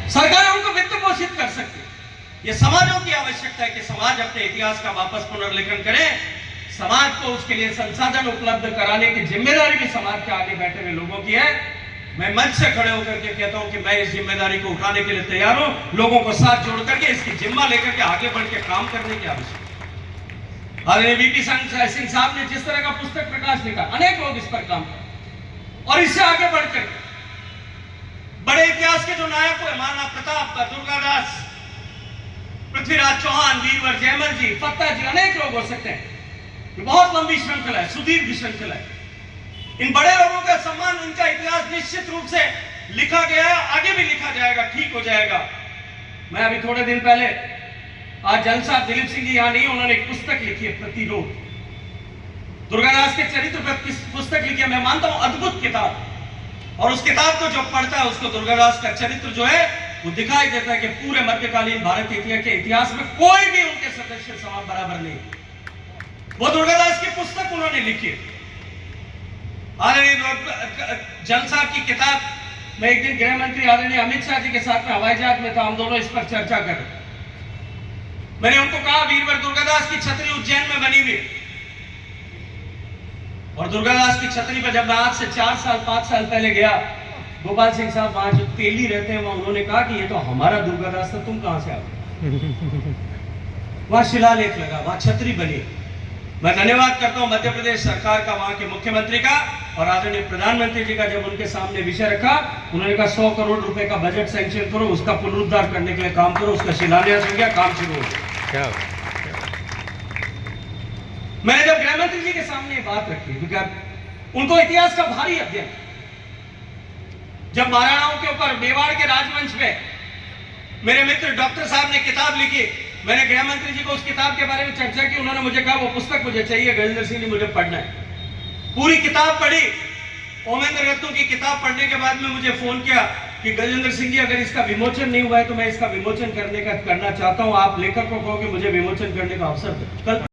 सरकारें उनको वित्त पोषित कर सकती है। ये समाजों की आवश्यकता है कि समाज अपने इतिहास का वापस पुनर्लेखन करे। समाज को उसके लिए संसाधन उपलब्ध कराने की जिम्मेदारी भी समाज के आगे बैठे हुए लोगों की है। मैं मंच से खड़े होकर के कहता हूं कि मैं इस जिम्मेदारी को उठाने के लिए तैयार हूं। लोगों को साथ जोड़ करके इसकी जिम्मा लेकर के आगे बढ़ के काम करने की आवश्यकता है। वीपी सिंह साहब ने जिस तरह का पुस्तक प्रकाश लिखा, अनेक लोग इस पर काम कर और इससे आगे बढ़कर बड़े इतिहास के जो नायक हुए, महाराणा प्रताप, दुर्गादास, पृथ्वीराज चौहान, वीरवर जयमल जी, फत्ता जी, अनेक लोग हो सकते हैं। ये बहुत लंबी श्रृंखला है, सुदीर्घ श्रृंखला है। इन बड़े लोगों का सम्मान, इनका इतिहास निश्चित रूप से लिखा गया है, आगे भी लिखा जाएगा, ठीक हो जाएगा। मैं अभी थोड़े दिन पहले, आज जन साहब दिलीप सिंह जी यहां नहीं, उन्होंने एक पुस्तक लिखी है, प्रतिरोध, दुर्गादास के चरित्र पर पुस्तक लिखी है। मैं मानता हूं अद्भुत किताब, और उस किताब को जो पढ़ता है उसको दुर्गादास का चरित्र जो है वो दिखाई देता है कि पूरे मध्यकालीन भारतीय के इतिहास में कोई भी उनके सदस्य समान बराबर नहीं। वो दुर्गादास की पुस्तक उन्होंने लिखी है। जन साहब की किताब, मैं एक दिन गृह मंत्री आदरणीय अमित शाह जी के साथ में हवाई जहाज में था, हम दोनों इस पर चर्चा कर रहे। मैंने उनको कहा वीरवर दुर्गादास की छतरी उज्जैन में बनी हुई है, और दुर्गादास की छतरी पर जब मैं आज से 4 साल 5 साल पहले गया, गोपाल सिंह साहब वहां जो तेली रहते हैं, वहां उन्होंने कहा कि ये तो हमारा दुर्गादास था, तुम कहां से आ गए? वहां शिलालेख लगा, वहां छतरी बनी। मैं धन्यवाद करता हूं मध्य प्रदेश सरकार का, वहां के मुख्यमंत्री का और आदरणीय प्रधानमंत्री जी का। जब उनके सामने विषय रखा, उन्होंने कहा 100 करोड़ रुपए का बजट सैंक्शन करो, उसका पुनरुद्धार करने के लिए काम करो। उसका शिलान्यास हो गया, काम शुरू हो गया। मैंने जब गृह मंत्री जी के सामने ये बात रखी, क्योंकि उनको इतिहास का भारी अध्ययन, जब महाराणाओं के ऊपर मेवाड़ के राजवंश में मेरे मित्र डॉक्टर साहब ने किताब लिखी, मैंने गृह मंत्री जी को उस किताब के बारे में चर्चा की। उन्होंने मुझे कहा वो पुस्तक मुझे चाहिए गजेंद्र सिंह जी, मुझे पढ़ना है। पूरी किताब पढ़ी। ओमेंद्र रत्नों की किताब पढ़ने के बाद में मुझे फोन किया कि गजेंद्र सिंह जी, अगर इसका विमोचन नहीं हुआ है तो मैं इसका विमोचन करना चाहता हूं। आप लेखक को कहो कि मुझे विमोचन करने का अवसर दे। कल